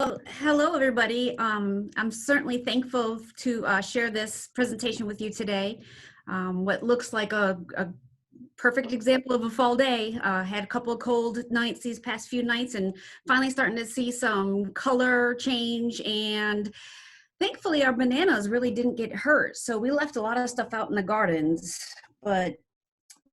Well, hello, everybody. I'm certainly thankful to share this presentation with you today. What looks like a perfect example of a fall day. Had a couple of cold nights these past few nights and finally starting to see some color change. And thankfully, our bananas really didn't get hurt. So we left a lot of stuff out in the gardens, but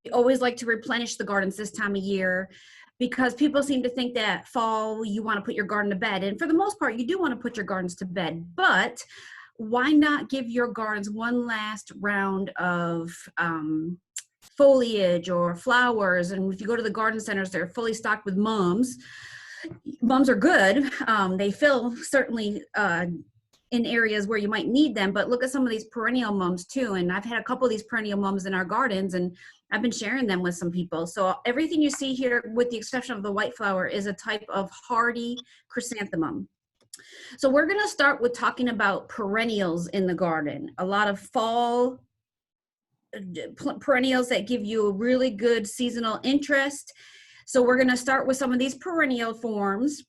we always like to replenish the gardens this time of year because people seem to think that fall you want to put your garden to bed, and for the most part you do want to put your gardens to bed, but why not give your gardens one last round of foliage or flowers? And if you go to the garden centers, they're fully stocked with mums. Mums are good. They fill certainly in areas where you might need them, but look at some of these perennial mums too. And I've had a couple of these perennial mums in our gardens, and I've been sharing them with some people. So everything you see here, with the exception of the white flower, is a type of hardy chrysanthemum. So we're going to start with talking about perennials in the garden. A lot of fall perennials that give you a really good seasonal interest. So we're going to start with some of these perennial forms.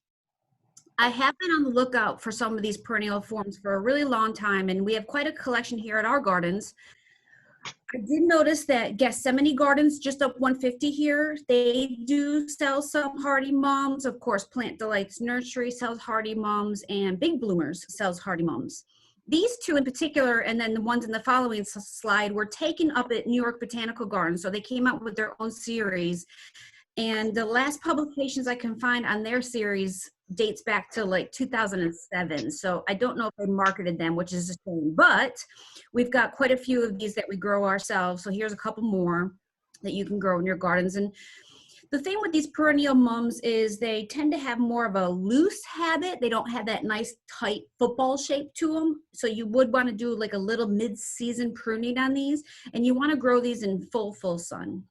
I have been on the lookout for some of these perennial forms for a really long time, and we have quite a collection here at our gardens. I did notice that Gethsemane Gardens, just up 150 here, they do sell some hardy mums. Of course, Plant Delights Nursery sells hardy mums, and Big Bloomers sells hardy mums. These two in particular, and then the ones in the following slide, were taken up at New York Botanical Garden. So they came out with their own series. And the last publications I can find on their series dates back to like 2007. So I don't know if they marketed them, which is a shame, but we've got quite a few of these that we grow ourselves. So here's a couple more that you can grow in your gardens. And the thing with these perennial mums is they tend to have more of a loose habit. They don't have that nice tight football shape to them. So you would want to do like a little mid-season pruning on these, and you want to grow these in full sun.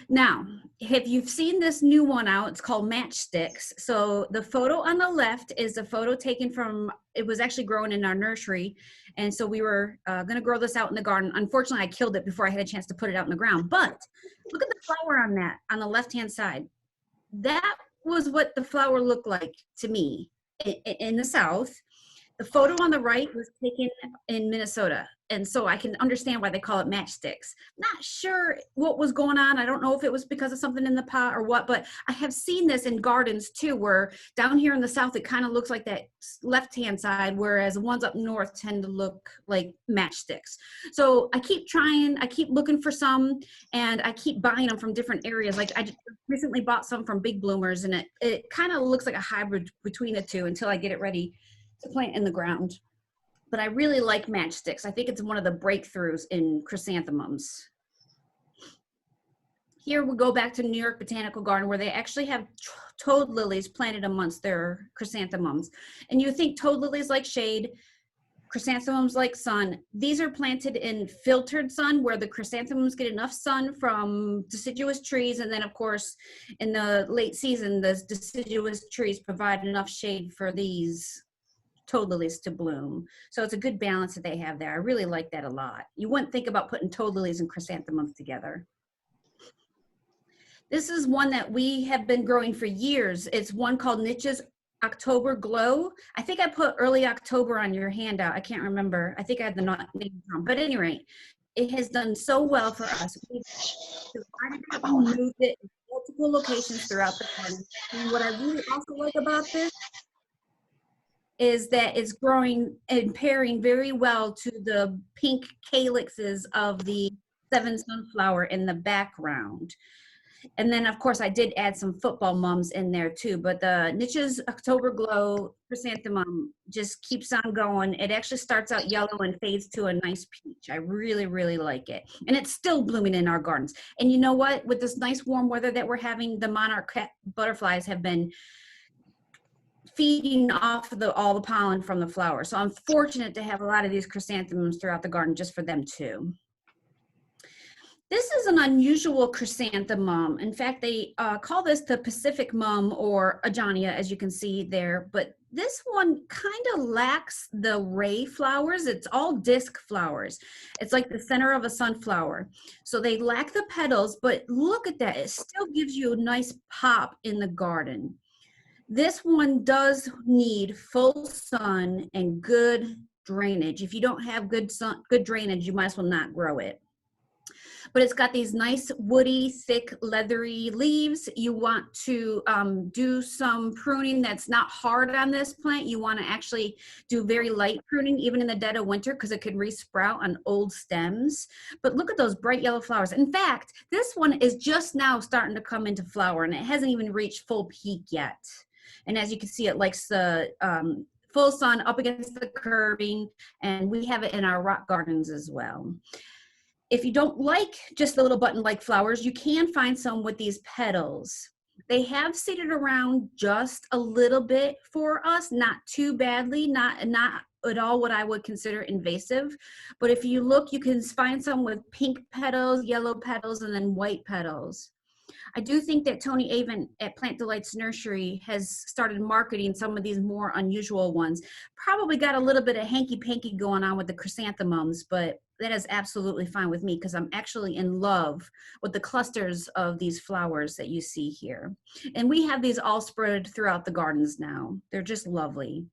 Now, if you've seen this new one out, it's called Matchsticks. So the photo on the left is a photo taken from, it was actually grown in our nursery. And so we were going to grow this out in the garden. Unfortunately, I killed it before I had a chance to put it out in the ground. But look at the flower on that, on the left-hand side. That was what the flower looked like to me in the South. The photo on the right was taken in Minnesota, and so I can understand why they call it matchsticks. Not sure what was going on. I don't know if it was because of something in the pot or what, but I have seen this in gardens too, where down here in the South, it kind of looks like that left-hand side, whereas the ones up north tend to look like matchsticks. So I keep trying, I keep looking for some, and I keep buying them from different areas. Like I just recently bought some from Big Bloomers, and it kind of looks like a hybrid between the two until I get it ready to plant in the ground. But I really like matchsticks. I think it's one of the breakthroughs in chrysanthemums. Here we go back to New York Botanical Garden, where they actually have toad lilies planted amongst their chrysanthemums. And you think toad lilies like shade, chrysanthemums like sun. These are planted in filtered sun, where the chrysanthemums get enough sun from deciduous trees, and then of course in the late season the deciduous trees provide enough shade for these toad lilies to bloom. So it's a good balance that they have there. I really like that a lot. You wouldn't think about putting toad lilies and chrysanthemums together. This is one that we have been growing for years. It's one called Niche's October Glow. I think I put early October on your handout. I can't remember. I think I had the name wrong. But at any rate, it has done so well for us. We've moved it in multiple locations throughout the garden. And what I really also like about this is that it's growing and pairing very well to the pink calyxes of the seven sunflower in the background. And then of course I did add some football mums in there too, but the Niche's October Glow chrysanthemum just keeps on going. It actually starts out yellow and fades to a nice peach. I really, really like it. And it's still blooming in our gardens. And you know what? With this nice warm weather that we're having, the monarch butterflies have been feeding off all the pollen from the flowers. So I'm fortunate to have a lot of these chrysanthemums throughout the garden just for them too. This is an unusual chrysanthemum. In fact, they call this the Pacific mum, or Ajonia, as you can see there. But this one kind of lacks the ray flowers. It's all disc flowers. It's like the center of a sunflower. So they lack the petals, but look at that. It still gives you a nice pop in the garden. This one does need full sun and good drainage. If you don't have good sun, good drainage, you might as well not grow it. But it's got these nice woody, thick, leathery leaves. You want to do some pruning that's not hard on this plant. You want to actually do very light pruning, even in the dead of winter, because it could resprout on old stems. But look at those bright yellow flowers. In fact, this one is just now starting to come into flower, and it hasn't even reached full peak yet. And as you can see, it likes the full sun up against the curbing, and we have it in our rock gardens as well. If you don't like just the little button-like flowers, you can find some with these petals. They have seeded around just a little bit for us, not too badly, not at all what I would consider invasive. But if you look, you can find some with pink petals, yellow petals, and then white petals. I do think that Tony Avon at Plant Delights Nursery has started marketing some of these more unusual ones. Probably got a little bit of hanky-panky going on with the chrysanthemums, but that is absolutely fine with me because I'm actually in love with the clusters of these flowers that you see here. And we have these all spread throughout the gardens now. They're just lovely.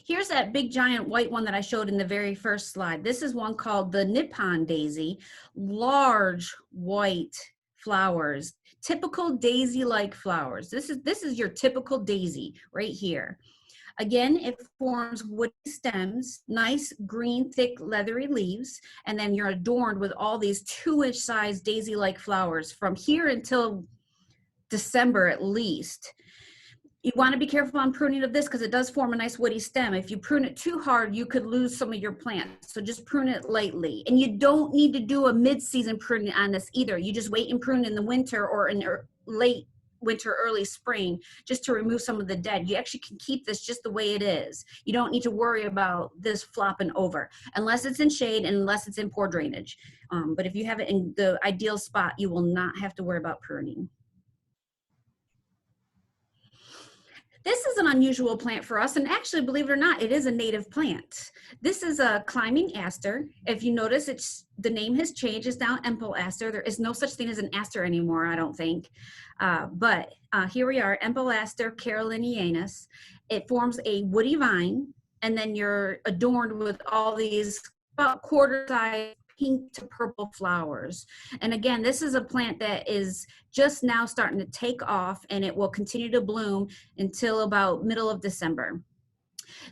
Here's that big giant white one that I showed in the very first slide. This is one called the Nippon daisy. Large white flowers, typical daisy-like flowers. This is your typical daisy right here. Again, it forms woody stems, nice green, thick, leathery leaves, and then you're adorned with all these 2-inch size daisy-like flowers from here until December at least. You want to be careful on pruning of this because it does form a nice woody stem. If you prune it too hard, you could lose some of your plants. So just prune it lightly. And you don't need to do a mid-season pruning on this either. You just wait and prune in the winter or in late winter, early spring, just to remove some of the dead. You actually can keep this just the way it is. You don't need to worry about this flopping over unless it's in shade and unless it's in poor drainage. But if you have it in the ideal spot, you will not have to worry about pruning. This is an unusual plant for us, and actually, believe it or not, it is a native plant. This is a climbing aster. If you notice, the name has changed. It's now Empel aster. There is no such thing as an aster anymore, I don't think. But here we are, Empel aster carolinianus. It forms a woody vine, and then you're adorned with all these about quarter-size pink to purple flowers. And again, this is a plant that is just now starting to take off, and it will continue to bloom until about middle of December.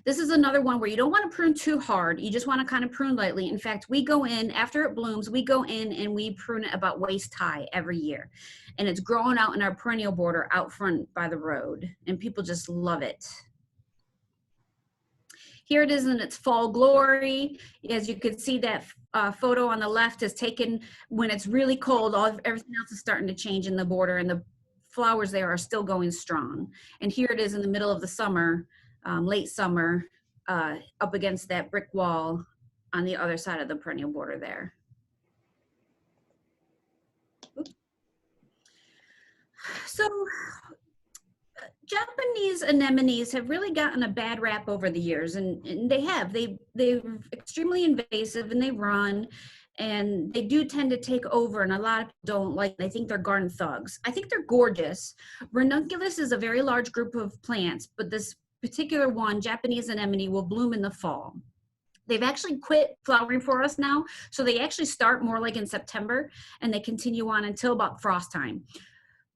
This is another one where you don't want to prune too hard. You just want to kind of prune lightly. In fact, we go in, after it blooms, we go in and we prune it about waist high every year. And it's growing out in our perennial border out front by the road, and people just love it. Here it is in its fall glory. As you can see, that photo on the left is taken when it's really cold. Everything else is starting to change in the border, and the flowers there are still going strong. And here it is in the middle of the summer, late summer, up against that brick wall on the other side of the perennial border there. Oops. So Japanese anemones have really gotten a bad rap over the years, and they're extremely invasive, and they run, and they do tend to take over, and a lot of people don't like, they think they're garden thugs. I think they're gorgeous. Ranunculus is a very large group of plants, but this particular one, Japanese anemone, will bloom in the fall. They've actually quit flowering for us now, so they actually start more like in September, and they continue on until about frost time.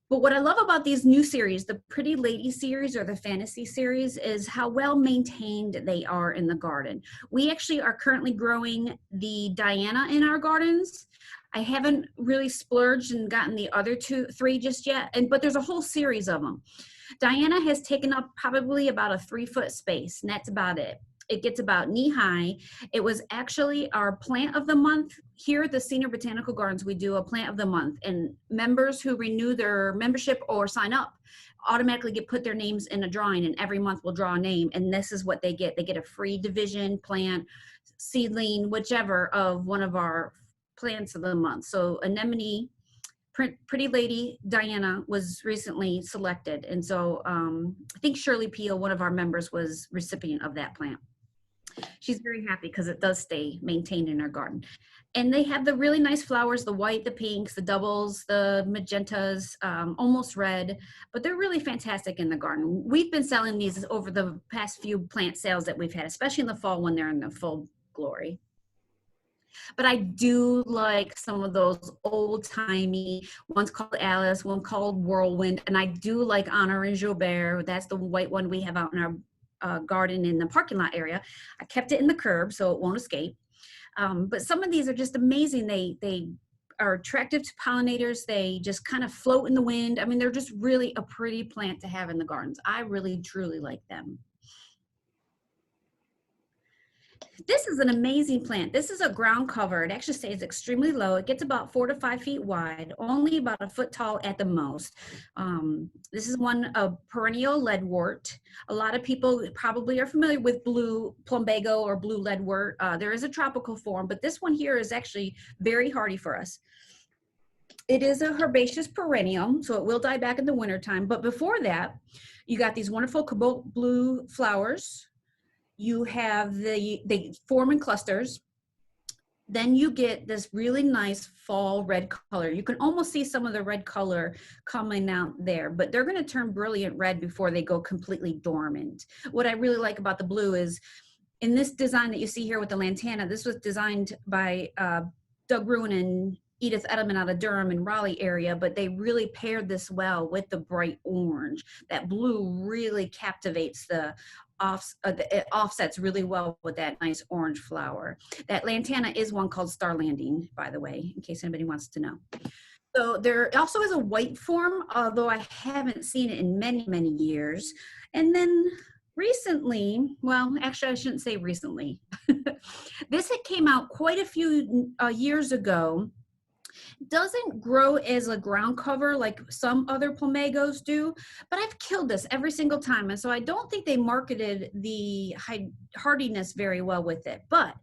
But what I love about these new series, the Pretty Lady series or the Fantasy series, is how well maintained they are in the garden. We actually are currently growing the Diana in our gardens. I haven't really splurged and gotten the other 3 just yet, but there's a whole series of them. Diana has taken up probably about a 3-foot space, and that's about it. It gets about knee high. It was actually our plant of the month. Here at the Ciener Botanical Gardens, we do a plant of the month, and members who renew their membership or sign up automatically put their names in a drawing, and every month we'll draw a name, and this is what they get. They get a free division, plant, seedling, whichever of one of our plants of the month. So anemone, Pretty Lady Diana was recently selected, and so I think Shirley Peel, one of our members, was recipient of that plant. She's very happy because it does stay maintained in her garden. And they have the really nice flowers, the white, the pinks, the doubles, the magentas, almost red, but they're really fantastic in the garden. We've been selling these over the past few plant sales that we've had, especially in the fall when they're in the full glory. But I do like some of those old timey, one's called Alice, one called Whirlwind, and I do like Honor and Joubert. That's the white one we have out in our garden in the parking lot area. I kept it in the curb so it won't escape. But some of these are just amazing. They are attractive to pollinators. They just kind of float in the wind. I mean, they're just really a pretty plant to have in the gardens. I really, truly like them. This is an amazing plant. This is a ground cover. It actually stays extremely low. It gets about 4 to 5 feet wide, only about a foot tall at the most. This is one of perennial leadwort. A lot of people probably are familiar with blue plumbago or blue leadwort. There is a tropical form, but this one here is actually very hardy for us. It is a herbaceous perennial, so it will die back in the wintertime. But before that, you got these wonderful cobalt blue flowers. You have they form in clusters. Then you get this really nice fall red color. You can almost see some of the red color coming out there, but they're going to turn brilliant red before they go completely dormant. What I really like about the blue is in this design that you see here with the lantana, this was designed by Doug Ruin and Edith Edelman out of Durham and Raleigh area, but they really paired this well with the bright orange. That blue really captivates the it offsets really well with that nice orange flower. That lantana is one called Star Landing, by the way, in case anybody wants to know. So there also is a white form, although I haven't seen it in many, many years. And then recently, well, actually I shouldn't say recently. This had came out quite a few years ago. Doesn't grow as a ground cover like some other plumagos do, but I've killed this every single time. And so I don't think they marketed the hardiness very well with it, but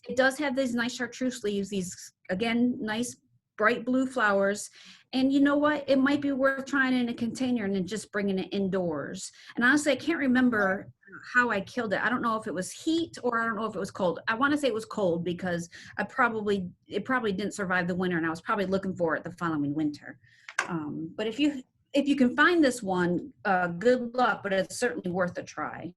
it does have these nice chartreuse leaves, these, again, nice bright blue flowers. And you know what? It might be worth trying in a container and then just bringing it indoors. And honestly, I can't remember how I killed it. I don't know if it was heat or I don't know if it was cold. I want to say it was cold because it probably didn't survive the winter and I was probably looking for it the following winter. But if you can find this one, good luck, but it's certainly worth a try.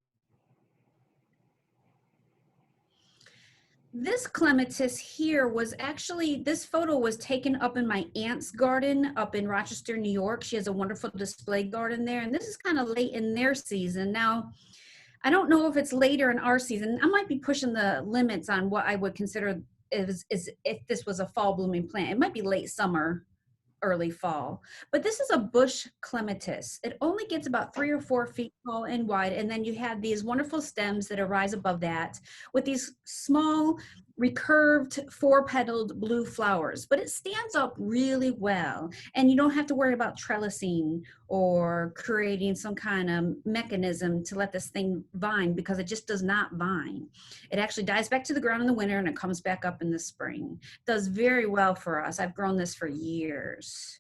This clematis here was actually, this photo was taken up in my aunt's garden up in Rochester, New York. She has a wonderful display garden there, and this is kind of late in their season. Now, I don't know if it's later in our season. I might be pushing the limits on what I would consider is if this was a fall blooming plant. It might be late summer, early fall. But this is a bush clematis. It only gets about 3 or 4 feet tall and wide, and then you have these wonderful stems that arise above that with these small recurved 4-petaled blue flowers. But it stands up really well, and you don't have to worry about trellising or creating some kind of mechanism to let this thing vine, because it just does not vine. It actually dies back to the ground in the winter and it comes back up in the spring. It does very well for us. I've grown this for years.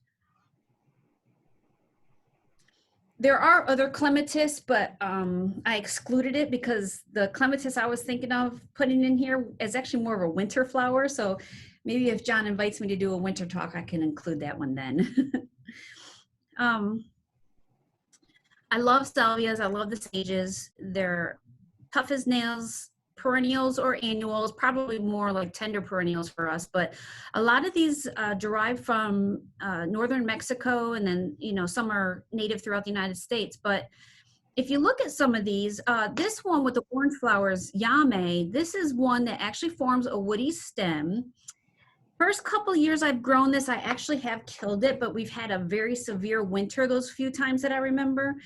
There are other clematis, but I excluded it because the clematis I was thinking of putting in here is actually more of a winter flower. So maybe if John invites me to do a winter talk, I can include that one then. I love salvias. I love the sages. They're tough as nails, perennials or annuals, probably more like tender perennials for us. But a lot of these derive from northern Mexico, and then, you know, some are native throughout the United States. But if you look at some of these, this one with the orange flowers, Yame, this is one that actually forms a woody stem. First couple years I've grown this, I actually have killed it, but we've had a very severe winter those few times that I remember.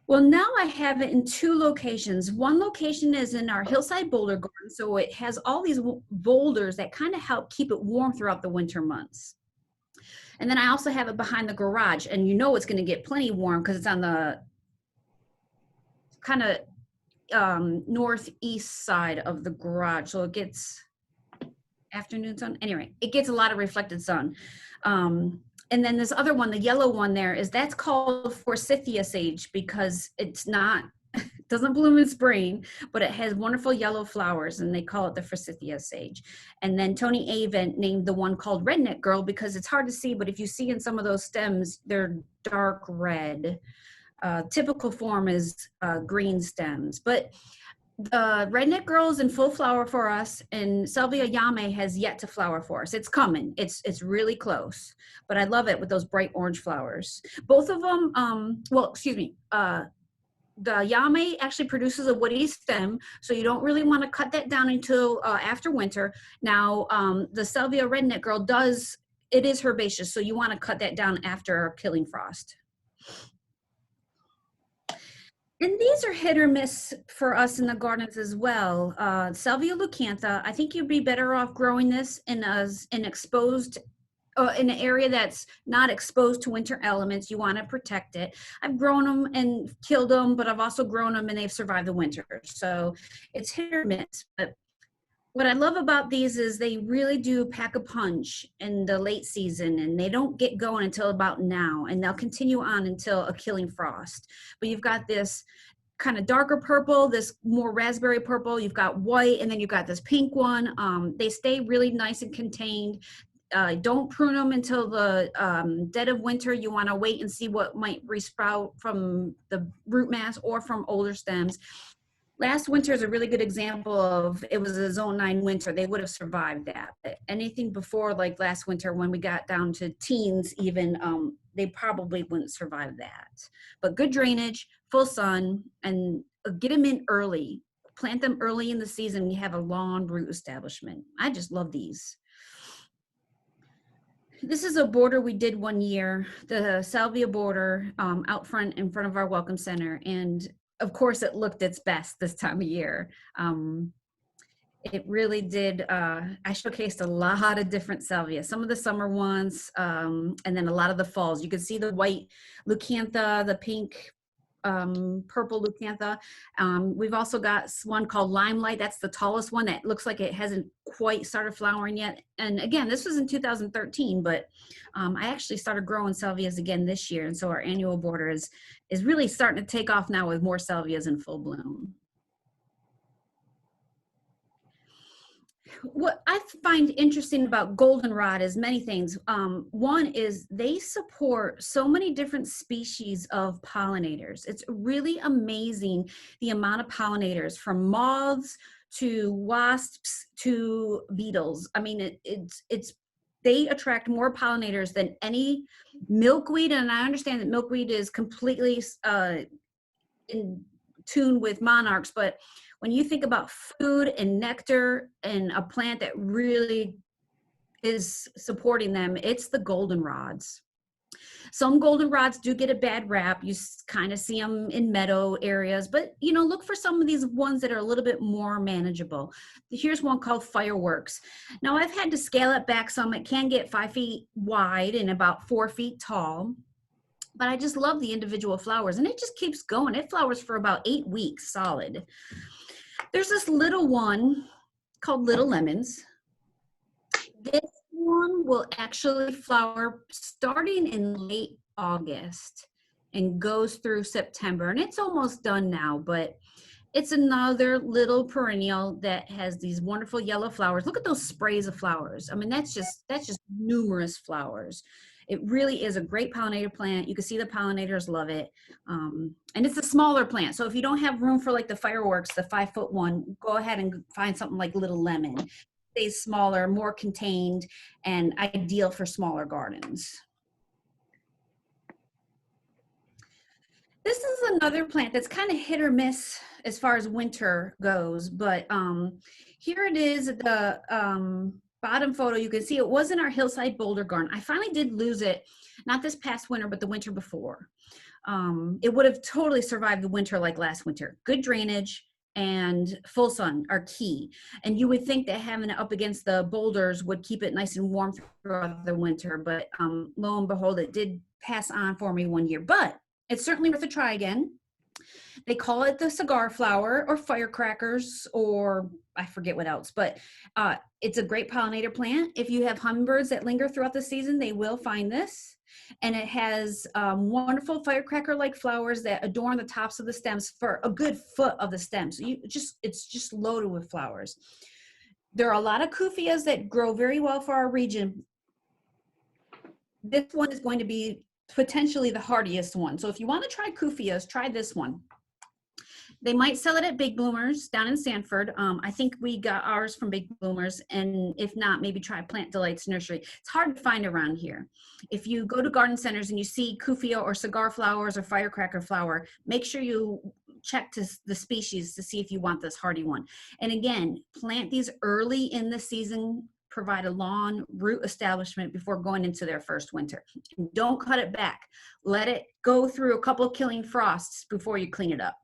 Well, now I have it in 2 locations. One location is in our hillside boulder garden, so it has all these boulders that kind of help keep it warm throughout the winter months. And then I also have it behind the garage, and you know it's going to get plenty warm because it's on the kind of northeast side of the garage, so it gets afternoon sun. Anyway, it gets a lot of reflected sun. And then this other one, the yellow one there, that's called forsythia sage because it's not Doesn't bloom in spring, but it has wonderful yellow flowers, and they call it the forsythia sage. And then Tony Avent named the one called Redneck Girl because it's hard to see, but if you see in some of those stems, they're dark red. Typical form is green stems, but the Redneck Girl is in full flower for us, and Salvia Yame has yet to flower for us. It's coming. It's really close, but I love it with those bright orange flowers. Both of them, well, excuse me, the Yame actually produces a woody stem, so you don't really want to cut that down until after winter. Now, the Salvia Redneck Girl it is herbaceous, so you want to cut that down after killing frost. And these are hit or miss for us in the gardens as well. Salvia leucantha, I think you'd be better off growing this in an exposed, in an area that's not exposed to winter elements. You want to protect it. I've grown them and killed them, but I've also grown them and they've survived the winter. So it's hit or miss. But what I love about these is they really do pack a punch in the late season, and they don't get going until about now, and they'll continue on until a killing frost. But you've got this kind of darker purple, this more raspberry purple, you've got white, and then you've got this pink one. They stay really nice and contained. Don't prune them until the dead of winter. You want to wait and see what might resprout from the root mass or from older stems. Last winter is a really good example of, it was a zone 9 winter. They would have survived that. But anything before, like last winter when we got down to teens even, they probably wouldn't survive that. But good drainage, full sun, and get them in early. Plant them early in the season. You have a long root establishment. I just love these. This is a border we did one year, the salvia border out front in front of our welcome center. And of course, it looked its best this time of year. It really did. I showcased a lot of different salvia, some of the summer ones, and then a lot of the falls. You can see the white leucantha, the pink, purple leucantha. We've also got one called Limelight. That's the tallest one that looks like it hasn't quite started flowering yet. And again, this was in 2013, but I actually started growing salvias again this year. And so our annual border is really starting to take off now with more salvias in full bloom. What I find interesting about goldenrod is many things. One is they support so many different species of pollinators. It's really amazing the amount of pollinators, from moths to wasps to beetles. I mean, they attract more pollinators than any milkweed, and I understand that milkweed is completely in tune with monarchs, but when you think about food and nectar and a plant that really is supporting them, it's the goldenrods. Some goldenrods do get a bad rap. You kind of see them in meadow areas, but look for some of these ones that are a little bit more manageable. Here's one called Fireworks. Now I've had to scale it back some. It can get 5 feet wide and about 4 feet tall. But I just love the individual flowers, and it just keeps going. It flowers for about 8 weeks solid. There's this little one called Little Lemons. This one will actually flower starting in late August and goes through September, and it's almost done now, but it's another little perennial that has these wonderful yellow flowers. Look at those sprays of flowers. I mean, that's just numerous flowers. It really is a great pollinator plant. You can see the pollinators love it. And it's a smaller plant. So if you don't have room for like the Fireworks, the 5-foot one, go ahead and find something like Little Lemon. It's smaller, more contained, and ideal for smaller gardens. This is another plant that's kind of hit or miss as far as winter goes, but here it is at the bottom photo. You can see it was in our hillside boulder garden. I finally did lose it, not this past winter, but the winter before. It would have totally survived the winter like last winter. Good drainage and full sun are key. And you would think that having it up against the boulders would keep it nice and warm throughout the winter, but lo and behold, it did pass on for me one year, but it's certainly worth a try again. They call it the cigar flower or firecrackers, or I forget what else, but it's a great pollinator plant. If you have hummingbirds that linger throughout the season, they will find this. and it has wonderful firecracker-like flowers that adorn the tops of the stems for a good foot of the stem. So it's just loaded with flowers. There are a lot of cufeas that grow very well for our region. This one is going to be potentially the hardiest one. So if you want to try cufeas, try this one. They might sell it at Big Bloomers down in Sanford. I think we got ours from Big Bloomers, and if not, maybe try Plant Delights Nursery. It's hard to find around here. If you go to garden centers and you see cufea or cigar flowers or firecracker flower, make sure you check the species to see if you want this hardy one. And again, plant these early in the season, provide a lawn root establishment before going into their first winter. And don't cut it back. Let it go through a couple of killing frosts before you clean it up.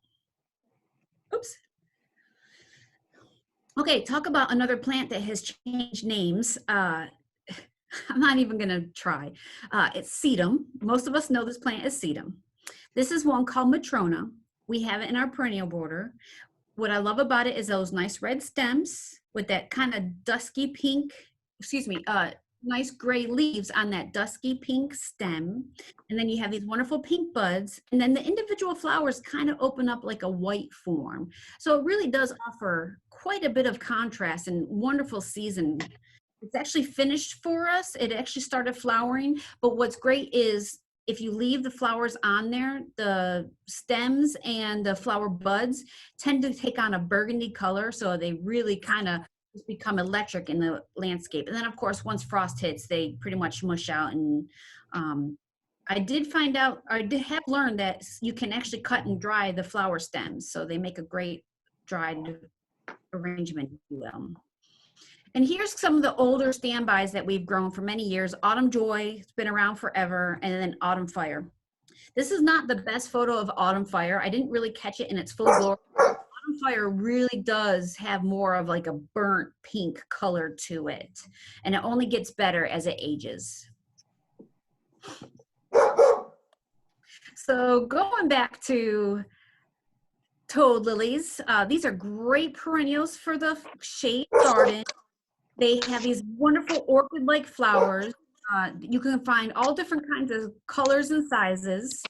Oops. Okay, talk about another plant that has changed names. I'm not even gonna try. It's sedum. Most of us know this plant is sedum. This is one called Matrona. We have it in our perennial border. What I love about it is those nice red stems with that kind of dusky pink, nice gray leaves on that dusky pink stem. And then you have these wonderful pink buds. And then the individual flowers kind of open up like a white form. So it really does offer quite a bit of contrast and wonderful season. It's actually finished for us. It actually started flowering. But what's great is if you leave the flowers on there, the stems and the flower buds tend to take on a burgundy color. So they really kind of become electric in the landscape. And then of course, once frost hits, they pretty much mush out. And I did have learned that you can actually cut and dry the flower stems. So they make a great dried arrangement, if you will. And here's some of the older standbys that we've grown for many years. Autumn Joy, it's been around forever, and then Autumn Fire. This is not the best photo of Autumn Fire. I didn't really catch it in its full glory. Autumn Fire really does have more of like a burnt pink color to it, and it only gets better as it ages. So going back to toad lilies, these are great perennials for the shade garden. They have these wonderful orchid-like flowers. You can find all different kinds of colors and sizes.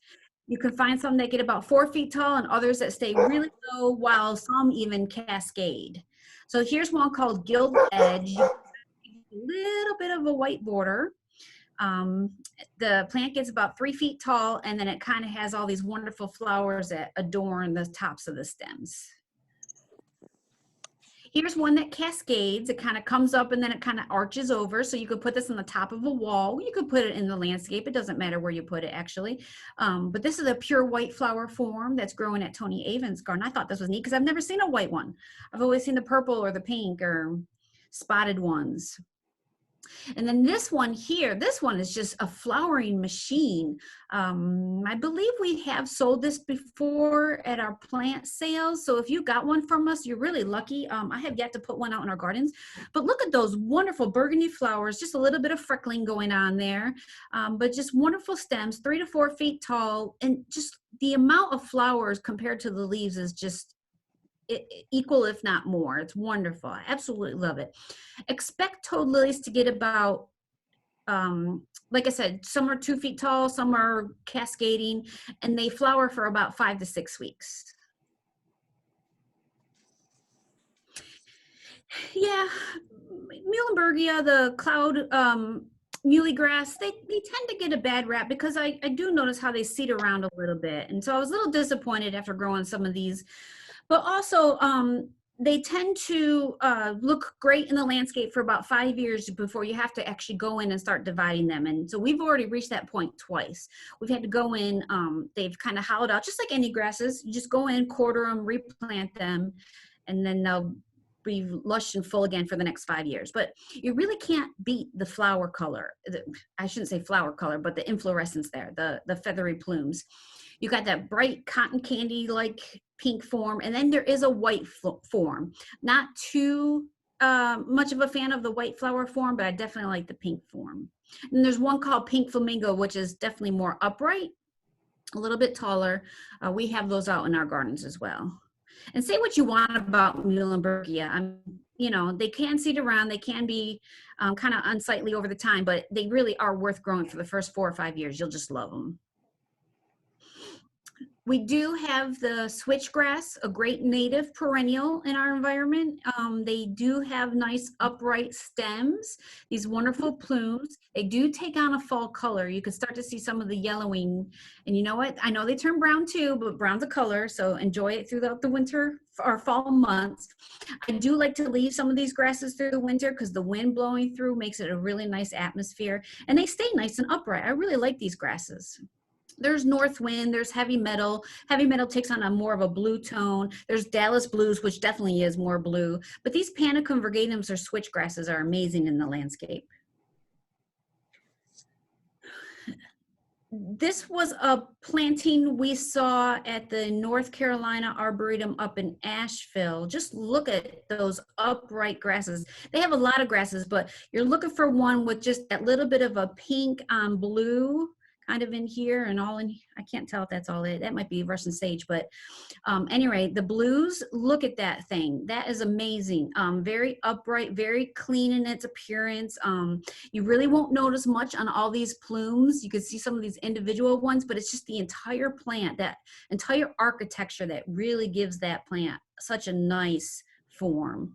You can find some that get about 4 feet tall and others that stay really low, while some even cascade. So here's one called Gilt Edge. A little bit of a white border. The plant gets about 3 feet tall, and then it kind of has all these wonderful flowers that adorn the tops of the stems. Here's one that cascades. It kind of comes up and then it kind of arches over. So you could put this on the top of a wall. You could put it in the landscape. It doesn't matter where you put it, actually. But this is a pure white flower form that's growing at Tony Avon's garden. I thought this was neat because I've never seen a white one. I've always seen the purple or the pink or spotted ones. And then this one here, this one is just a flowering machine. I believe we have sold this before at our plant sales. So if you got one from us, you're really lucky. I have yet to put one out in our gardens, but look at those wonderful burgundy flowers, just a little bit of freckling going on there, but just wonderful stems, 3 to 4 feet tall. And just the amount of flowers compared to the leaves is just equal, if not more. It's wonderful. I absolutely love it. Expect toad lilies to get about, like I said, some are 2 feet tall, some are cascading, and they flower for about 5 to 6 weeks. Yeah, Muhlenbergia, the cloud muley grass, they tend to get a bad rap because I do notice how they seed around a little bit. And so I was a little disappointed after growing some of these. But also, they tend to look great in the landscape for about 5 years before you have to actually go in and start dividing them. And so we've already reached that point twice. We've had to go in, they've kind of hollowed out, just like any grasses. You just go in, quarter them, replant them, and then they'll be lush and full again for the next 5 years. But you really can't beat the flower color. I shouldn't say flower color, but the inflorescence there, the feathery plumes. You got that bright cotton candy-like pink form, and then there is a white form. Not too much of a fan of the white flower form, but I definitely like the pink form. And there's one called Pink Flamingo, which is definitely more upright, a little bit taller. We have those out in our gardens as well. And say what you want about Muhlenbergia. You know, they can seed around, they can be kind of unsightly over the time, but they really are worth growing for the first 4 or 5 years. You'll just love them. We do have the switchgrass, a great native perennial in our environment. They do have nice upright stems, these wonderful plumes. They do take on a fall color. You can start to see some of the yellowing. And you know what? I know they turn brown too, but brown's a color, so enjoy it throughout the winter or fall months. I do like to leave some of these grasses through the winter because the wind blowing through makes it a really nice atmosphere. And they stay nice and upright. I really like these grasses. There's north wind, there's heavy metal. Heavy metal takes on a more of a blue tone. There's Dallas blues, which definitely is more blue. But these Panicum virgatum or switchgrasses are amazing in the landscape. This was a planting we saw at the North Carolina Arboretum up in Asheville. Just look at those upright grasses. They have a lot of grasses, but you're looking for one with just that little bit of a pink on blue kind of in here and all in. I can't tell if that's all it. That might be Russian sage, but anyway, the blues, look at that thing. That is amazing. Very upright, very clean in its appearance. You really won't notice much on all these plumes. You can see some of these individual ones, but it's just the entire plant, that entire architecture that really gives that plant such a nice form.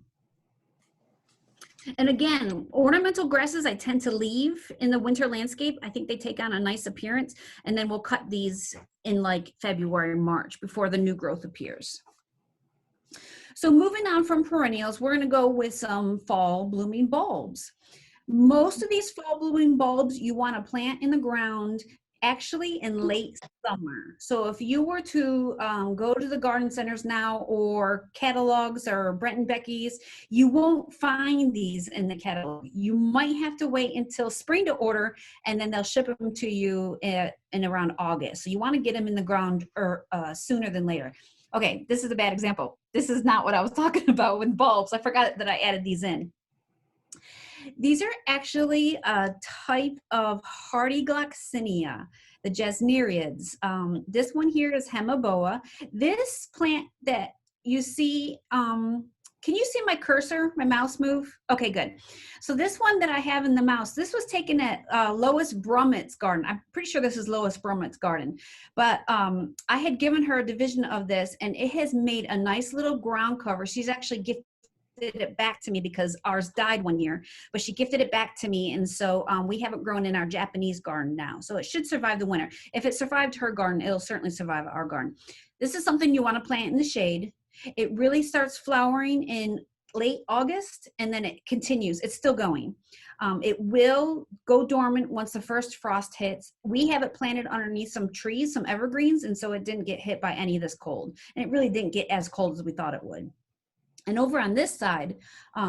And again, ornamental grasses I tend to leave in the winter landscape. I think they take on a nice appearance, and then we'll cut these in like February, March before the new growth appears. So moving on from perennials, we're going to go with some fall blooming bulbs. Most of these fall blooming bulbs you want to plant in the ground actually in late summer. So if you were to go to the garden centers now or catalogs or Brent and Becky's, you won't find these in the catalog. You might have to wait until spring to order, and then they'll ship them to you in around August. So you want to get them in the ground sooner than later. Okay, this is a bad example. This is not what I was talking about with bulbs. I forgot that I added these in. These are actually a type of hardy gloxinia, the gesneriids. This one here is hemiboa. This plant that you see, can you see my cursor, my mouse move? Okay, good. So this one that I have in the mouse, this was taken at Lois Brummett's garden. I'm pretty sure this is Lois Brummett's garden. But I had given her a division of this, and it has made a nice little ground cover. She's actually gifted it back to me because ours died one year, but she gifted it back to me, and so we have it grown in our Japanese garden now, so it should survive the winter. If it survived her garden, it'll certainly survive our garden. This is something you want to plant in the shade. It really starts flowering in late August, and then it continues. It's still going. It will go dormant once the first frost hits. We have it planted underneath some trees, some evergreens, and so it didn't get hit by any of this cold, and it really didn't get as cold as we thought it would. And over on this side,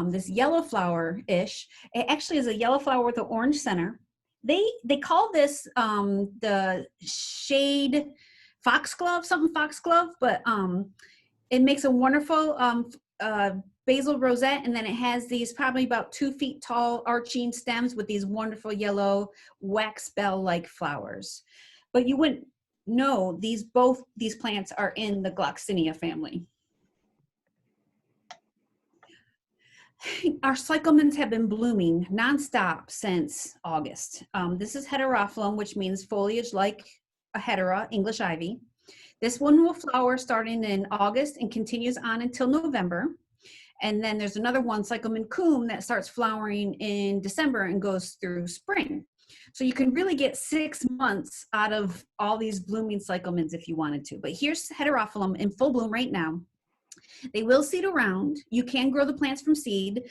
this yellow flower-ish, it actually is a yellow flower with an orange center. They call this the shade foxglove, something foxglove, but it makes a wonderful basil rosette, and then it has these probably about 2 feet tall arching stems with these wonderful yellow wax bell-like flowers. But you wouldn't know both these plants are in the Gloxinia family. Our cyclamens have been blooming nonstop since August. This is heterophyllum, which means foliage like a hedera, English ivy. This one will flower starting in August and continues on until November. And then there's another one, cyclamen coum, that starts flowering in December and goes through spring. So you can really get 6 months out of all these blooming cyclamens if you wanted to. But here's heterophyllum in full bloom right now. They will seed around. You can grow the plants from seed.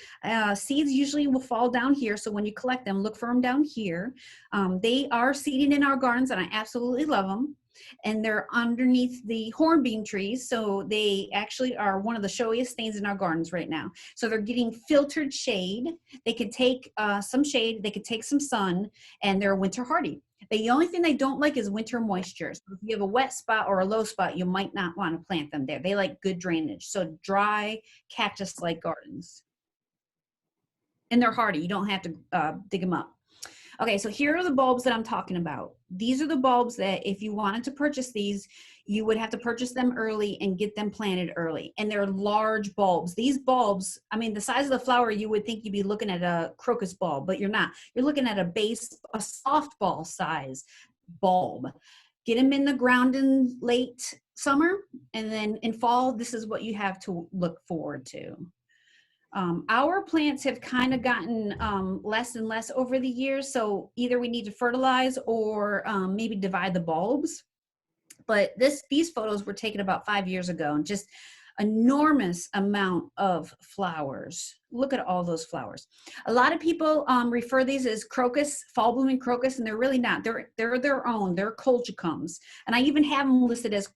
Seeds usually will fall down here, so when you collect them, look for them down here. They are seeded in our gardens, and I absolutely love them. And they're underneath the hornbeam trees, so they actually are one of the showiest things in our gardens right now. So they're getting filtered shade. They could take some shade, they could take some sun, and they're winter hardy. The only thing they don't like is winter moisture. So if you have a wet spot or a low spot, you might not want to plant them there. They like good drainage. So dry, cactus-like gardens. And they're hardy. You don't have to dig them up. Okay, so here are the bulbs that I'm talking about. These are the bulbs that if you wanted to purchase these, you would have to purchase them early and get them planted early. And they're large bulbs. These bulbs, I mean, the size of the flower, you would think you'd be looking at a crocus bulb, but you're not. You're looking at a softball size bulb. Get them in the ground in late summer, and then in fall, this is what you have to look forward to. Our plants have kind of gotten less and less over the years, so either we need to fertilize or maybe divide the bulbs. But these photos were taken about 5 years ago, and just enormous amount of flowers. Look at all those flowers. A lot of people refer these as crocus, fall blooming crocus, and they're really not. They're their own. They're colchicums, and I even have them listed as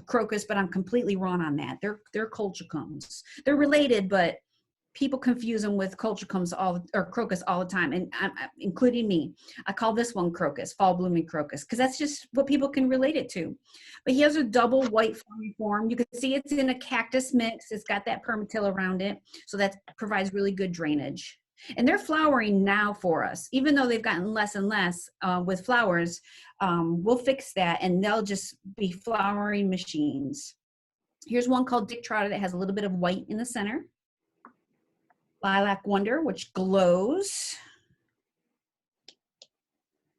crocus, but I'm completely wrong on that. They're colchicums. They're related, but people confuse them with colchicums or crocus all the time, and including me. I call this one crocus, fall blooming crocus, because that's just what people can relate it to. But he has a double white flowering form. You can see it's in a cactus mix. It's got that permatil around it, so that provides really good drainage. And they're flowering now for us, even though they've gotten less and less with flowers. We'll fix that, and they'll just be flowering machines. Here's one called Dick Trotter that has a little bit of white in the center. Lilac Wonder, which glows.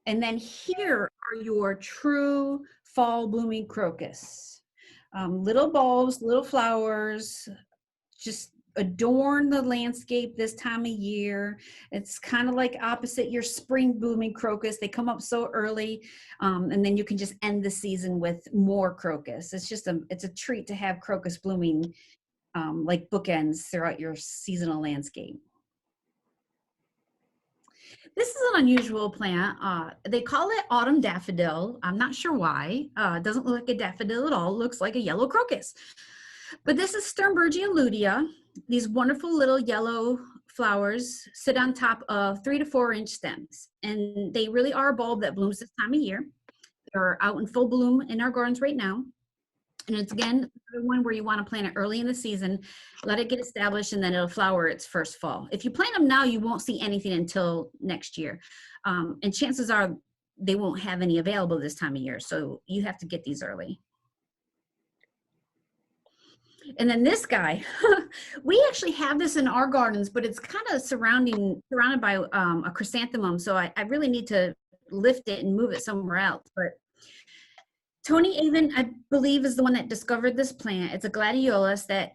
And then here are your true fall blooming crocus. Little bulbs, little flowers, just adorn the landscape this time of year. It's kind of like opposite your spring blooming crocus. They come up so early, and then you can just end the season with more crocus. It's a treat to have crocus blooming like bookends throughout your seasonal landscape. This is an unusual plant. They call it autumn daffodil. I'm not sure why. It doesn't look like a daffodil at all. It looks like a yellow crocus. But this is Sternbergian lutea. These wonderful little yellow flowers sit on top of 3 to 4 inch stems. And they really are a bulb that blooms this time of year. They're out in full bloom in our gardens right now. And it's, again, one where you want to plant it early in the season, let it get established, and then it'll flower its first fall. If you plant them now, you won't see anything until next year. And chances are they won't have any available this time of year. So you have to get these early. And then this guy, we actually have this in our gardens, but it's kind of surrounded by a chrysanthemum. So I really need to lift it and move it somewhere else. But Tony Avon, I believe, is the one that discovered this plant. It's a gladiolus that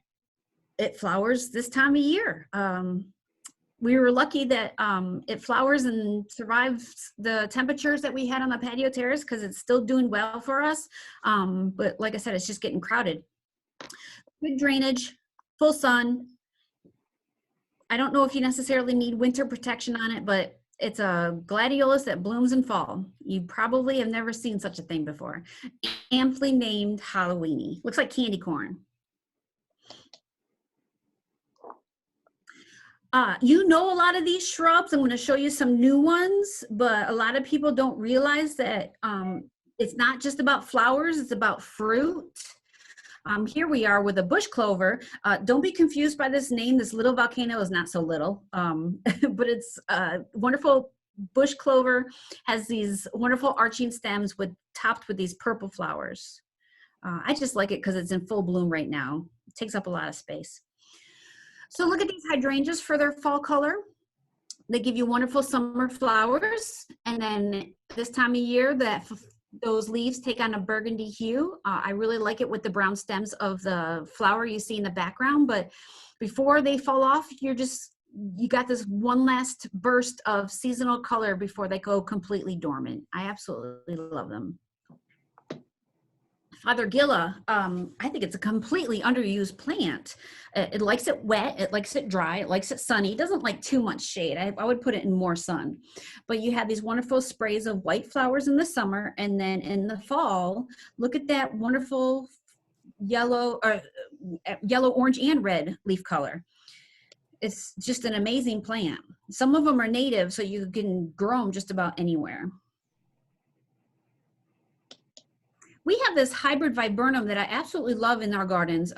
it flowers this time of year. We were lucky that it flowers and survives the temperatures that we had on the patio terrace because it's still doing well for us. But like I said, it's just getting crowded. Good drainage, full sun. I don't know if you necessarily need winter protection on it, but it's a gladiolus that blooms in fall. You probably have never seen such a thing before. Amply named Halloweeny. Looks like candy corn. You know a lot of these shrubs. I'm going to show you some new ones, but a lot of people don't realize that it's not just about flowers, it's about fruit. Here we are with a bush clover. Don't be confused by this name. This little volcano is not so little, but it's wonderful. Bush clover has these wonderful arching stems topped with these purple flowers. I just like it because it's in full bloom right now. It takes up a lot of space. So look at these hydrangeas for their fall color. They give you wonderful summer flowers, and then this time of year those leaves take on a burgundy hue. I really like it with the brown stems of the flower you see in the background, but before they fall off, you got this one last burst of seasonal color before they go completely dormant. I absolutely love them. Father Gilla, I think it's a completely underused plant. It likes it wet, it likes it dry, it likes it sunny. It doesn't like too much shade. I would put it in more sun. But you have these wonderful sprays of white flowers in the summer, and then in the fall, look at that wonderful yellow, orange, and red leaf color. It's just an amazing plant. Some of them are native, so you can grow them just about anywhere. We have this hybrid viburnum that I absolutely love in our gardens.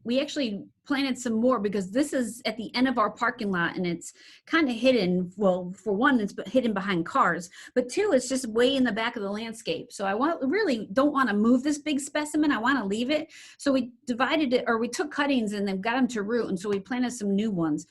We actually planted some more because this is at the end of our parking lot and it's kind of hidden. Well, for one, it's hidden behind cars, but two, it's just way in the back of the landscape. So really don't want to move this big specimen. I want to leave it. So we divided it, or we took cuttings and then got them to root. And so we planted some new ones.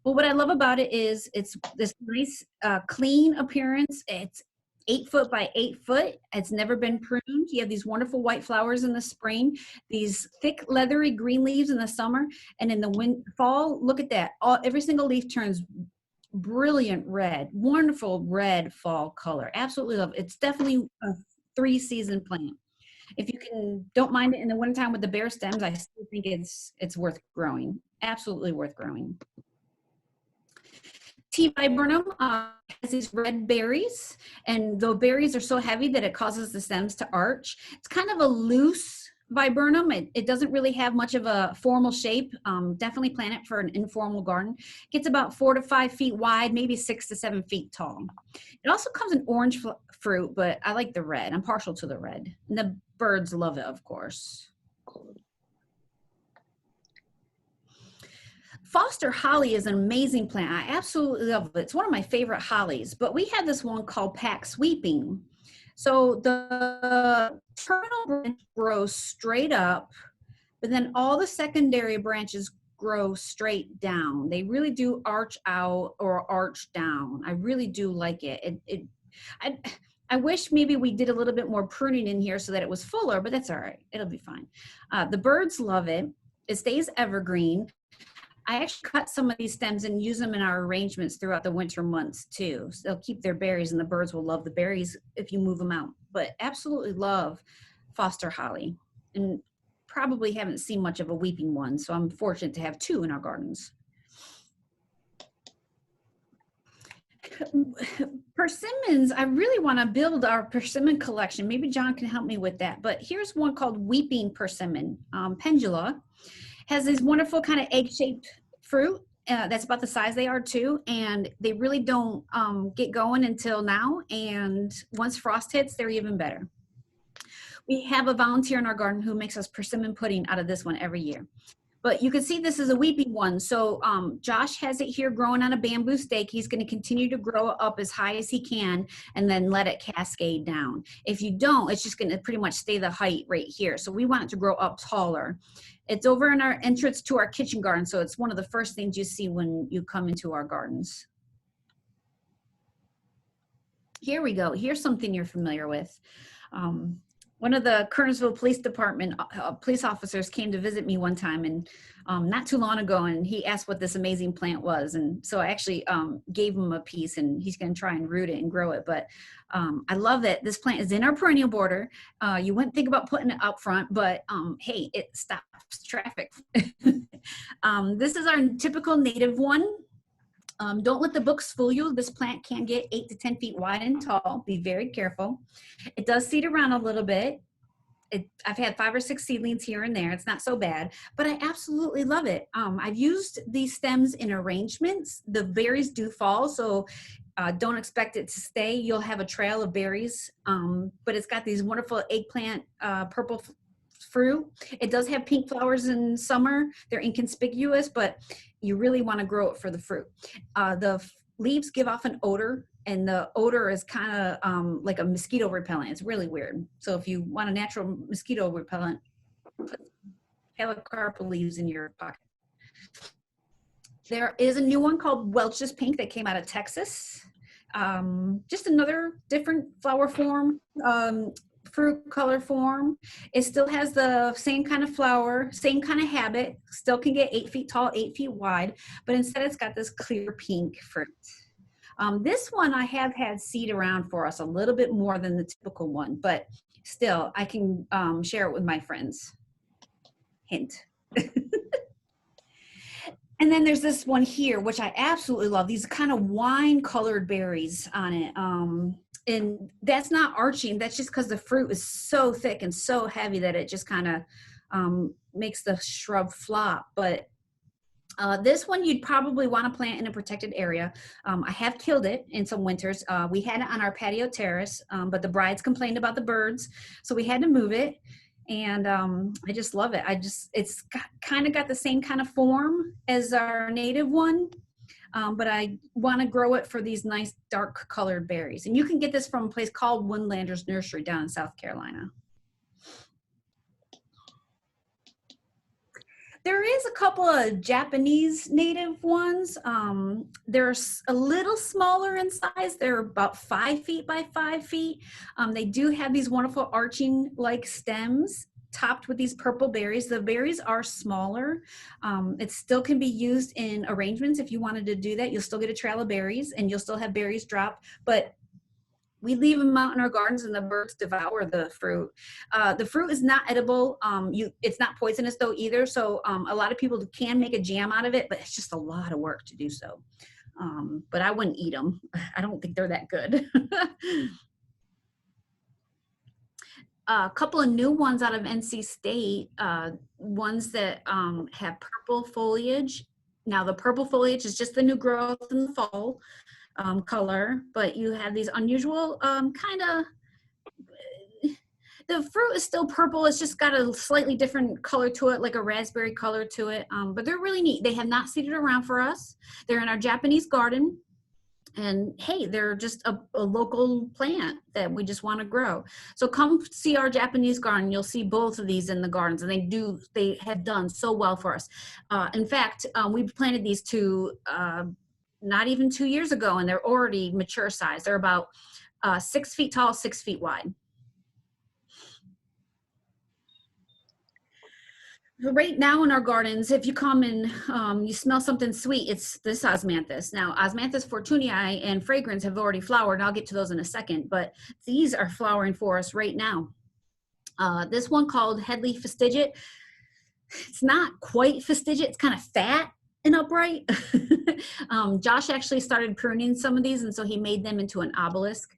But what I love about it is it's this nice, clean appearance. It's 8 foot by 8 foot. It's never been pruned. You have these wonderful white flowers in the spring, these thick leathery green leaves in the summer, and in the fall, look at that. Every single leaf turns brilliant red, wonderful red fall color. Absolutely love it. It's definitely a 3-season plant. If you don't mind it in the wintertime with the bare stems, I still think it's worth growing. Absolutely worth growing. Tea viburnum has these red berries, and the berries are so heavy that it causes the stems to arch. It's kind of a loose viburnum. It doesn't really have much of a formal shape. Definitely plant it for an informal garden. It gets about 4 to 5 feet wide, maybe 6 to 7 feet tall. It also comes in orange fruit, but I like the red. I'm partial to the red. And the birds love it, of course. Foster holly is an amazing plant. I absolutely love it. It's one of my favorite hollies, but we have this one called pack sweeping. So the terminal branch grows straight up, but then all the secondary branches grow straight down. They really do arch out or arch down. I really do like it. I wish maybe we did a little bit more pruning in here so that it was fuller, but that's all right. It'll be fine. The birds love it. It stays evergreen. I actually cut some of these stems and use them in our arrangements throughout the winter months too. So they'll keep their berries, and the birds will love the berries if you move them out. But absolutely love Foster holly, and probably haven't seen much of a weeping one. So I'm fortunate to have 2 in our gardens. Persimmons, I really want to build our persimmon collection. Maybe John can help me with that. But here's one called weeping persimmon, pendula. Has this wonderful kind of egg-shaped fruit that's about the size they are too, and they really don't get going until now, and once frost hits, they're even better. We have a volunteer in our garden who makes us persimmon pudding out of this one every year. But you can see this is a weeping one. So Josh has it here growing on a bamboo stake. He's going to continue to grow up as high as he can and then let it cascade down. If you don't, it's just going to pretty much stay the height right here. So we want it to grow up taller. It's over in our entrance to our kitchen garden. So it's one of the first things you see when you come into our gardens. Here we go. Here's something you're familiar with. One of the Kernersville Police Department police officers came to visit me one time, and not too long ago, and he asked what this amazing plant was. And so I actually gave him a piece, and he's going to try and root it and grow it. But I love that this plant is in our perennial border. You wouldn't think about putting it up front, but hey, it stops traffic. This is our typical native one. Don't let the books fool you. This plant can get 8 to 10 feet wide and tall. Be very careful. It does seed around a little bit. I've had 5 or 6 seedlings here and there. It's not so bad, but I absolutely love it. I've used these stems in arrangements. The berries do fall, so don't expect it to stay. You'll have a trail of berries, but it's got these wonderful eggplant purple fruit. It does have pink flowers in summer. They're inconspicuous, but you really want to grow it for the fruit. The leaves give off an odor, and the odor is kind of like a mosquito repellent. It's really weird. So if you want a natural mosquito repellent, put helicarpa leaves in your pocket. There is a new one called Welch's Pink that came out of Texas. Just another different flower form. Fruit color form. It still has the same kind of flower, same kind of habit, still can get 8 feet tall, 8 feet wide, but instead it's got this clear pink fruit. This one I have had seed around for us a little bit more than the typical one, but still I can share it with my friends. Hint. And then there's this one here, which I absolutely love. These kind of wine colored berries on it. And that's not arching. That's just because the fruit is so thick and so heavy that it just kind of makes the shrub flop. But This one you'd probably want to plant in a protected area. I have killed it in some winters. We had it on our patio terrace, but the brides complained about the birds, so we had to move it. And I just love it. It's kind of got the same kind of form as our native one, but I want to grow it for these nice dark colored berries. And you can get this from a place called Woodlander's Nursery down in South Carolina. There is a couple of Japanese native ones. They're a little smaller in size. They're about 5 feet by 5 feet. They do have these wonderful arching like stems topped with these purple berries. The berries are smaller. It still can be used in arrangements. If you wanted to do that, you'll still get a trail of berries and you'll still have berries drop, but we leave them out in our gardens and the birds devour the fruit. The fruit is not edible. It's not poisonous though either. So a lot of people can make a jam out of it, but it's just a lot of work to do so. But I wouldn't eat them. I don't think they're that good. A couple of new ones out of NC State, ones that have purple foliage. Now the purple foliage is just the new growth in the fall. Color, but you have these unusual kind of, the fruit is still purple, it's just got a slightly different color to it, like a raspberry color to it, but they're really neat. They have not seeded around for us. They're in our Japanese garden, and hey, they're just a local plant that we just want to grow. So come see our Japanese garden. You'll see both of these in the gardens, and they have done so well for us. In fact, we planted these two not even 2 years ago, and they're already mature size. They're about 6 feet tall, 6 feet wide. Right now in our gardens, if you come and you smell something sweet, it's this osmanthus. Now, osmanthus fortunii and fragrance have already flowered. I'll get to those in a second, but these are flowering for us right now. This one called Headley Fastigiate. It's not quite fastigiate. It's kind of fat and upright. Josh actually started pruning some of these, and so he made them into an obelisk.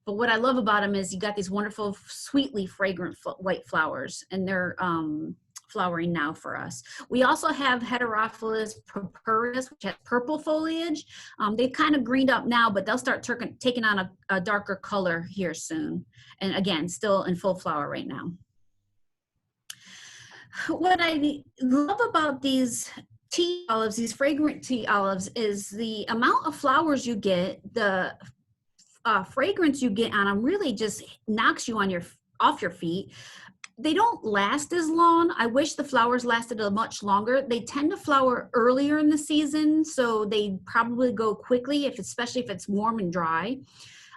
But what I love about them is you got these wonderful, sweetly fragrant white flowers, and they're flowering now for us. We also have Heterophilus purpureus, which has purple foliage. They've kind of greened up now, but they'll start taking on a darker color here soon. And again, still in full flower right now. What I love about these tea olives, these fragrant tea olives, is the amount of flowers you get. The fragrance you get on them really just knocks you off your feet. They don't last as long. I wish the flowers lasted a much longer. They tend to flower earlier in the season, so they probably go quickly, especially if it's warm and dry.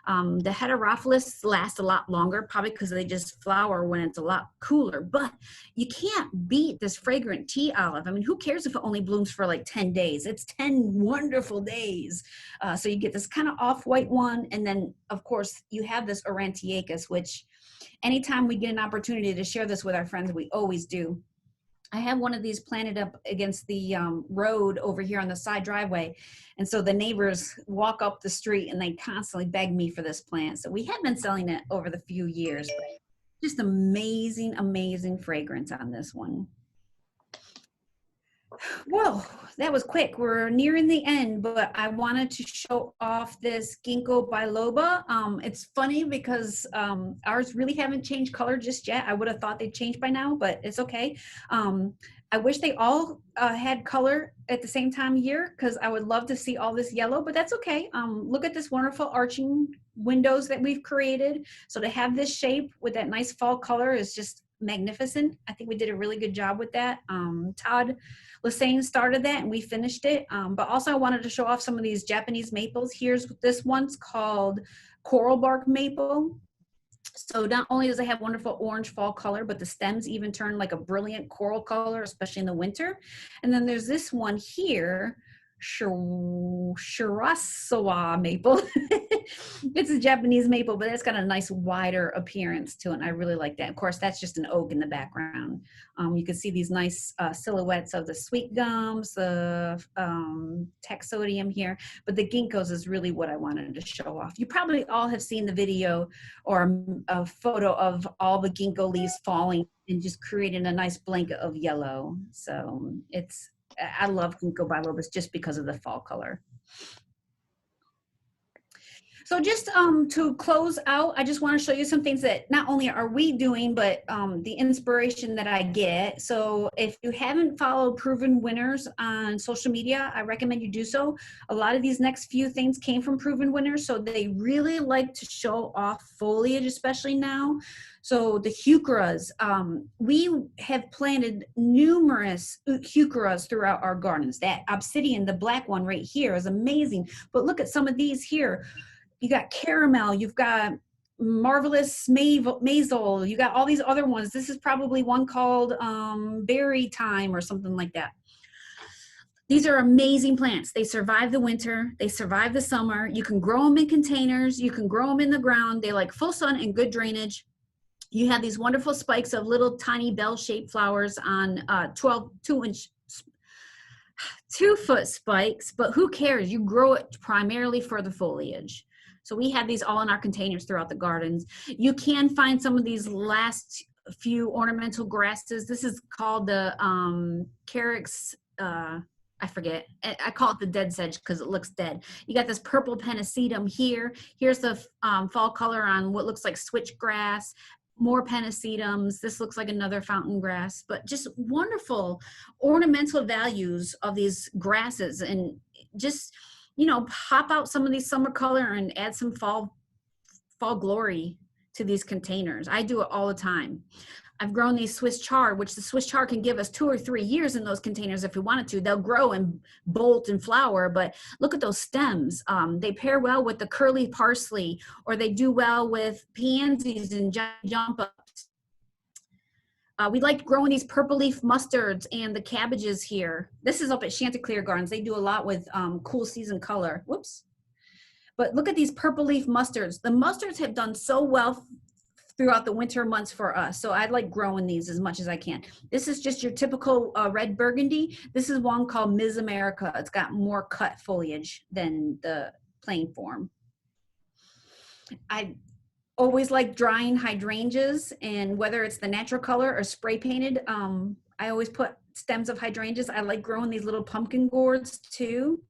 The Heterophilus last a lot longer, probably because they just flower when it's a lot cooler. But you can't beat this fragrant tea olive. I mean, who cares if it only blooms for like 10 days? It's 10 wonderful days. So you get this kind of off-white one. And then, of course, you have this Aurantiacus, which anytime we get an opportunity to share this with our friends, we always do. I have one of these planted up against the road over here on the side driveway. And so the neighbors walk up the street and they constantly beg me for this plant. So we have been selling it over the few years. Just amazing, amazing fragrance on this one. Whoa, that was quick. We're nearing the end, but I wanted to show off this Ginkgo biloba. It's funny because ours really haven't changed color just yet. I would have thought they'd change by now, but it's okay. I wish they all had color at the same time of year, because I would love to see all this yellow, but that's okay. Look at this wonderful arching windows that we've created. So to have this shape with that nice fall color is just magnificent. I think we did a really good job with that. Todd Lassane started that and we finished it. But also I wanted to show off some of these Japanese maples. Here's this one's called coral bark maple. So not only does it have wonderful orange fall color, but the stems even turn like a brilliant coral color, especially in the winter. And then there's this one here, Shirasawa maple. It's a Japanese maple, but it's got a nice wider appearance to it, and I really like that. Of course, that's just an oak in the background. You can see these nice silhouettes of the sweet gums, the taxodium here, but the ginkgos is really what I wanted to show off. You probably all have seen the video or a photo of all the ginkgo leaves falling and just creating a nice blanket of yellow. So it's I love ginkgo bilobus just because of the fall color. So just to close out, I just want to show you some things that not only are we doing, but the inspiration that I get. So if you haven't followed Proven Winners on social media, I recommend you do so. A lot of these next few things came from Proven Winners, so they really like to show off foliage, especially now. So the heucheras, we have planted numerous heucheras throughout our gardens. That obsidian, the black one right here, is amazing. But look at some of these here. You got caramel, you've got marvelous mazel, you got all these other ones. This is probably one called berry time or something like that. These are amazing plants. They survive the winter, they survive the summer. You can grow them in containers, you can grow them in the ground. They like full sun and good drainage. You have these wonderful spikes of little tiny bell-shaped flowers on 2-foot spikes, but who cares? You grow it primarily for the foliage. So we have these all in our containers throughout the gardens. You can find some of these last few ornamental grasses. This is called the Carex, I forget. I call it the dead sedge because it looks dead. You got this purple pennisetum here. Here's the fall color on what looks like switchgrass. More pennisetums. This looks like another fountain grass, but just wonderful ornamental values of these grasses. And just, you know, pop out some of these summer color and add some fall glory to these containers. I do it all the time. I've grown these Swiss chard, which the Swiss chard can give us 2 or 3 years in those containers if we wanted to. They'll grow and bolt and flower, but look at those stems. They pair well with the curly parsley, or they do well with pansies and jump ups. We like growing these purple leaf mustards and the cabbages here. This is up at Chanticleer Gardens. They do a lot with cool season color. Whoops. But look at these purple leaf mustards. The mustards have done so well throughout the winter months for us. So I like growing these as much as I can. This is just your typical red burgundy. This is one called Ms. America. It's got more cut foliage than the plain form. I always like drying hydrangeas, and whether it's the natural color or spray painted, I always put stems of hydrangeas. I like growing these little pumpkin gourds too.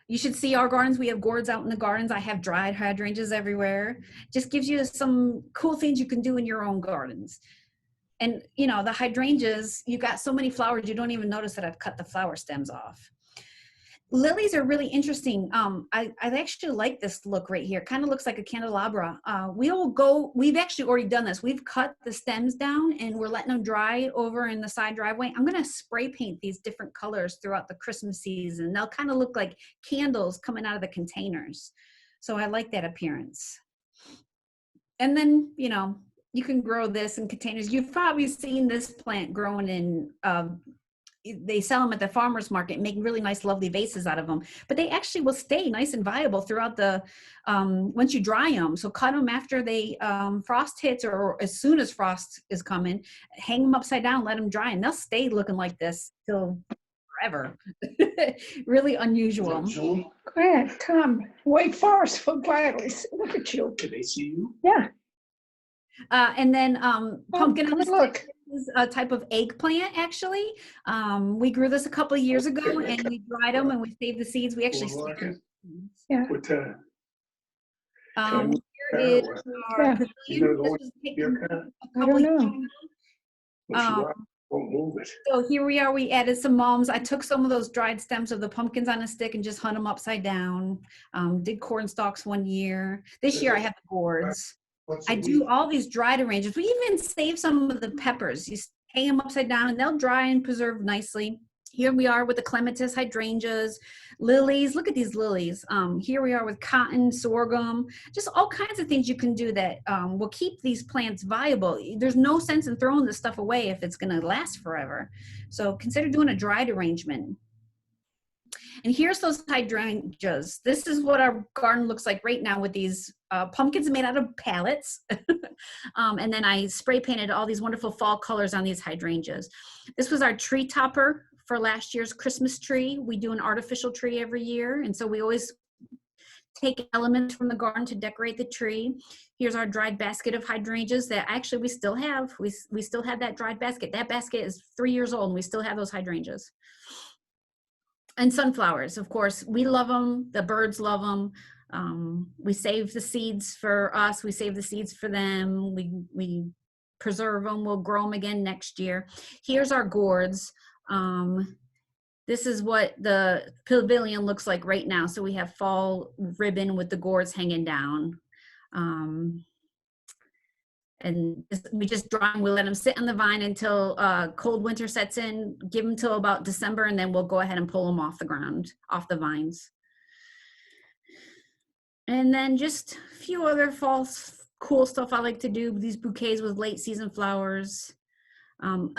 You should see our gardens. We have gourds out in the gardens. I have dried hydrangeas everywhere. Just gives you some cool things you can do in your own gardens. And you know, the hydrangeas, you got so many flowers, you don't even notice that I've cut the flower stems off. Lilies are really interesting. I actually like this look right here. Kind of looks like a candelabra. We've actually already done this. We've cut the stems down and we're letting them dry over in the side driveway. I'm gonna spray paint these different colors throughout the Christmas season. They'll kind of look like candles coming out of the containers. So I like that appearance. And then, you know, you can grow this in containers. You've probably seen this plant growing in, they sell them at the farmer's market, make really nice, lovely vases out of them. But they actually will stay nice and viable throughout the, once you dry them. So cut them after they frost hits, or as soon as frost is coming, hang them upside down, let them dry, and they'll stay looking like this till forever. Really unusual. Grant, Tom, Wake Forest will gladly look at you. Can they see you? Yeah. And then pumpkin on the stick is a type of eggplant, actually. We grew this a couple of years ago, and we dried them and we saved the seeds. We actually saved them. Yeah. What time? Here is our pavilion. This was taken a couple of years ago. Won't move it. So here we are. We added some mums. I took some of those dried stems of the pumpkins on a stick and just hung them upside down. Did corn stalks one year. This year I have the gourds. I do all these dried arrangements. We even save some of the peppers. You hang them upside down and they'll dry and preserve nicely. Here we are with the clematis, hydrangeas, lilies. Look at these lilies. Here we are with cotton, sorghum, just all kinds of things you can do that will keep these plants viable. There's no sense in throwing this stuff away if it's going to last forever. So consider doing a dried arrangement. And here's those hydrangeas. This is what our garden looks like right now with these pumpkins made out of pallets. And then I spray painted all these wonderful fall colors on these hydrangeas. This was our tree topper for last year's Christmas tree. We do an artificial tree every year. And so we always take elements from the garden to decorate the tree. Here's our dried basket of hydrangeas that actually we still have. We still have that dried basket. That basket is 3 years old and we still have those hydrangeas. And sunflowers, of course, we love them. The birds love them. We save the seeds for us. We save the seeds for them. We preserve them. We'll grow them again next year. Here's our gourds. This is what the pavilion looks like right now. So we have fall ribbon with the gourds hanging down. And we just dry them. We let them sit on the vine until cold winter sets in, give them till about December, and then we'll go ahead and pull them off the ground, off the vines. And then just a few other fall cool stuff I like to do, these bouquets with late season flowers. And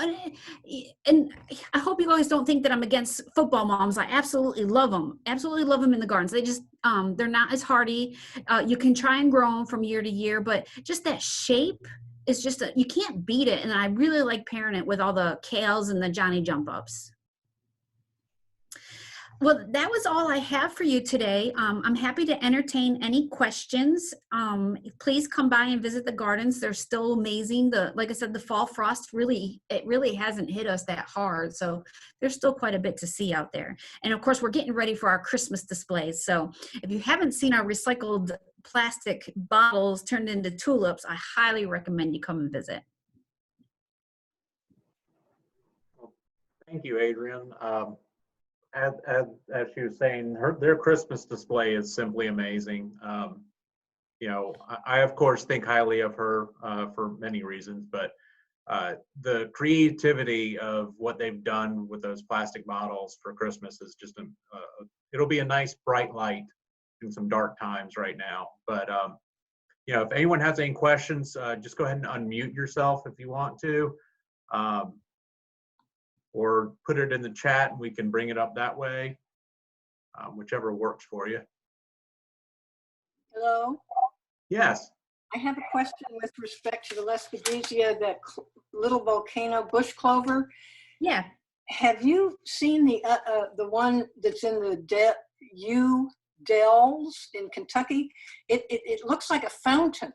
I hope you guys don't think that I'm against football moms. I absolutely love them in the gardens. They just, they're not as hardy. You can try and grow them from year to year, but just that shape is just, you can't beat it. And I really like pairing it with all the kales and the Johnny jump ups. Well, that was all I have for you today. I'm happy to entertain any questions. Please come by and visit the gardens. They're still amazing. Like I said, the fall frost really hasn't hit us that hard. So there's still quite a bit to see out there. And of course, we're getting ready for our Christmas displays. So if you haven't seen our recycled plastic bottles turned into tulips, I highly recommend you come and visit. Thank you, Adrienne. As she was saying, their Christmas display is simply amazing. You know, I of course think highly of her for many reasons, but the creativity of what they've done with those plastic bottles for Christmas is just it'll be a nice bright light in some dark times right now. But you know, if anyone has any questions, just go ahead and unmute yourself if you want to. Or put it in the chat and we can bring it up that way, whichever works for you. Hello? Yes. I have a question with respect to the Lescadisia, that little volcano bush clover. Yeah. Have you seen the one that's in the Dells in Kentucky? It looks like a fountain.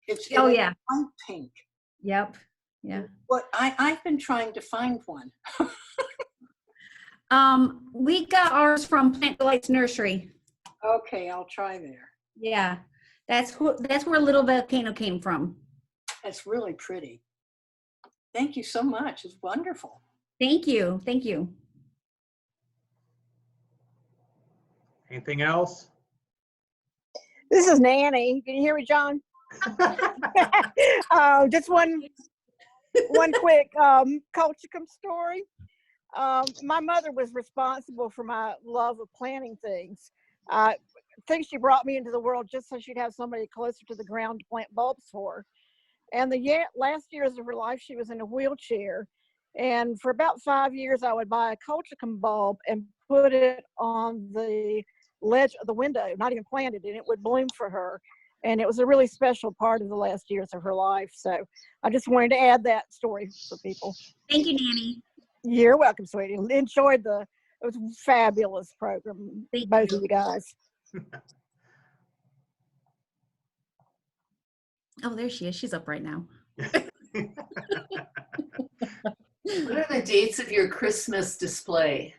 It's Oh yeah, light pink. Yep. Yeah. What I've been trying to find one. We got ours from Plant Delight's nursery. Okay, I'll try there. Yeah, that's where Little Volcano came from. That's really pretty. Thank you so much. It's wonderful. Thank you. Thank you. Anything else? This is Nanny. Can you hear me, John? Just one quick Colchicum story. My mother was responsible for my love of planting things. I think she brought me into the world just so she'd have somebody closer to the ground to plant bulbs for. And the last years of her life, she was in a wheelchair. And for about 5 years, I would buy a Colchicum bulb and put it on the ledge of the window, not even planted, and it would bloom for her. And it was a really special part of the last years of her life. So I just wanted to add that story for people. Thank you, Nanny. You're welcome, sweetie. Enjoyed it was a fabulous program, both of you guys. Oh, there she is. She's up right now. What are the dates of your Christmas display?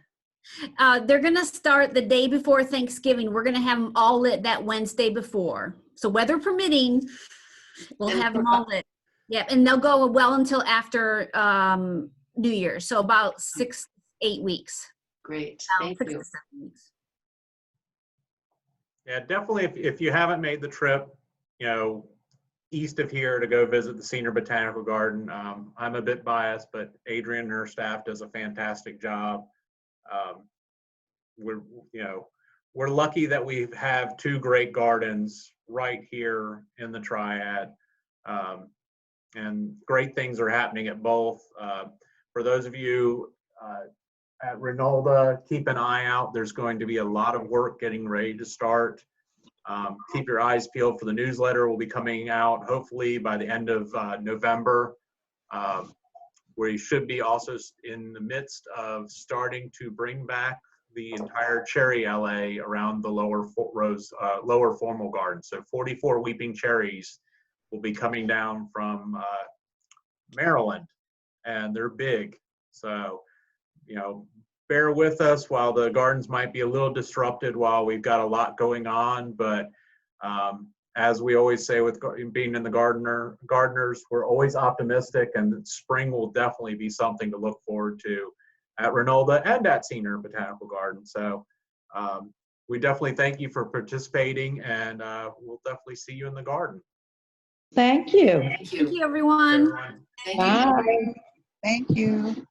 They're going to start the day before Thanksgiving. We're going to have them all lit that Wednesday before. So weather permitting, we'll have them all lit. Yeah, and they'll go well until after New Year's. So about 6 to 8 weeks. Great, thank 6 you. to 7 weeks. Yeah, definitely. If you haven't made the trip, you know, east of here to go visit the Ciener Botanical Garden, I'm a bit biased, but Adrienne and her staff does a fantastic job. We're lucky that we have two great gardens right here in the Triad, and great things are happening at both. For those of you at Renolda, keep an eye out. There's going to be a lot of work getting ready to start. Keep your eyes peeled for the newsletter. Will be coming out hopefully by the end of November. We should be also in the midst of starting to bring back the entire cherry LA around the lower formal garden. So 44 weeping cherries will be coming down from Maryland, and they're big. So, bear with us while the gardens might be a little disrupted while we've got a lot going on. But as we always say with being in the gardeners, we're always optimistic, and spring will definitely be something to look forward to at Renolda and at Ciener Botanical Garden. So we definitely thank you for participating, and we'll definitely see you in the garden. Thank you. Thank Thank you. you, everyone. Everyone. Thank you. Bye. Thank you.